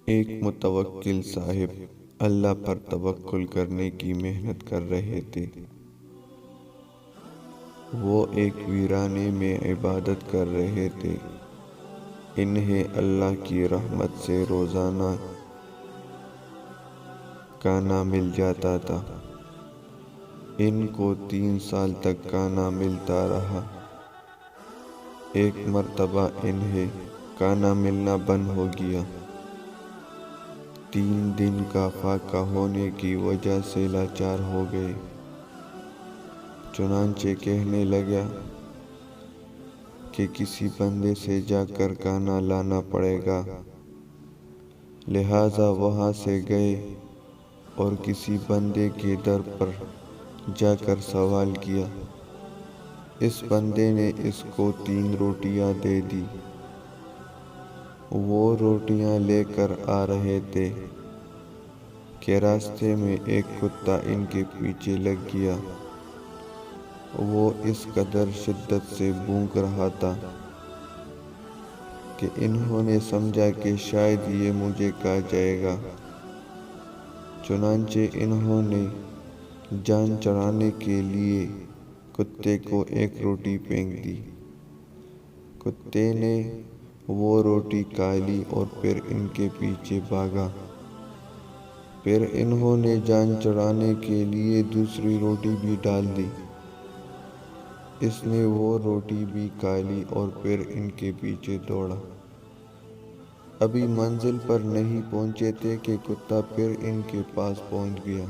ایک متوکل صاحب اللہ پر توکل کرنے کی محنت کر رہے تھے۔ وہ ایک ویرانے میں عبادت کر رہے تھے۔ انہیں اللہ کی رحمت سے روزانہ کھانا مل جاتا تھا۔ ان کو 3 سال تک کھانا ملتا رہا۔ ایک مرتبہ انہیں کھانا ملنا بند ہو گیا۔ 3 دن کا فاقہ ہونے کی وجہ سے لاچار ہو گئے۔ چنانچہ کہنے لگا کہ کسی بندے سے جا کر کھانا لانا پڑے گا۔ لہٰذا وہاں سے گئے اور کسی بندے کے در پر جا کر سوال کیا۔ اس بندے نے اس کو 3 روٹیاں دے دی۔ وہ روٹیاں لے کر آ رہے تھے کہ راستے میں ایک کتا ان کے پیچھے لگ گیا۔ وہ اس قدر شدت سے بھونک رہا تھا کہ انہوں نے سمجھا کہ شاید یہ مجھے کھا جائے گا۔ چنانچہ انہوں نے جان چھڑانے کے لیے کتے کو ایک روٹی پھینک دی۔ کتے نے وہ روٹی کھا لی اور پھر ان کے پیچھے بھاگا۔ پھر انہوں نے جان چھڑانے کے لیے دوسری روٹی بھی ڈال دی۔ اس نے وہ روٹی بھی کھا لی اور پھر ان کے پیچھے دوڑا۔ ابھی منزل پر نہیں پہنچے تھے کہ کتا پھر ان کے پاس پہنچ گیا۔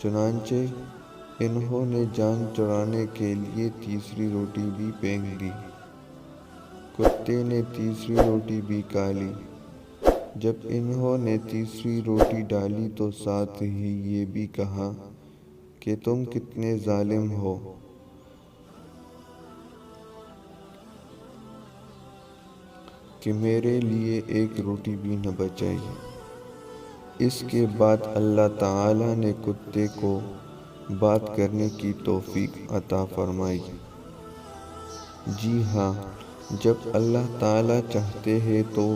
چنانچہ انہوں نے جان چھڑانے کے لیے تیسری روٹی بھی پھینک دی۔ کتے نے تیسری روٹی بھی کھا لی۔ جب انہوں نے تیسری روٹی ڈالی تو ساتھ ہی یہ بھی کہا کہ تم کتنے ظالم ہو کہ میرے لیے ایک روٹی بھی نہ بچائی۔ اس کے بعد اللہ تعالیٰ نے کتے کو بات کرنے کی توفیق عطا فرمائی۔ جی ہاں، جب اللہ تعالیٰ چاہتے ہیں تو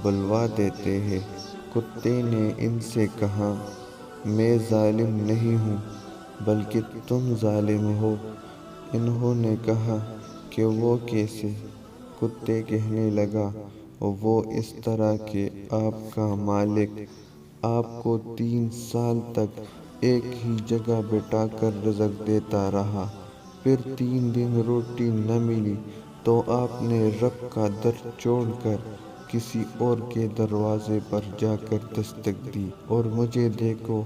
بلوا دیتے ہیں۔ کتے نے ان سے کہا، میں ظالم نہیں ہوں بلکہ تم ظالم ہو۔ انہوں نے کہا کہ وہ کیسے؟ کتے کہنے لگا، وہ اس طرح کہ آپ کا مالک آپ کو 3 سال تک ایک ہی جگہ بٹھا کر رزق دیتا رہا، پھر 3 دن روٹی نہ ملی تو آپ نے رب کا در چھوڑ کر کسی اور کے دروازے پر جا کر دستک دی، اور مجھے دیکھو،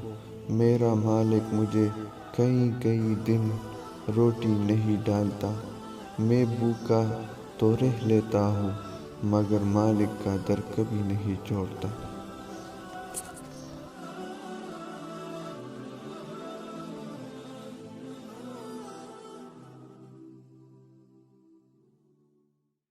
میرا مالک مجھے کئی دن روٹی نہیں ڈالتا۔ میں بھوکا تو رہ لیتا ہوں مگر مالک کا در کبھی نہیں چھوڑتا۔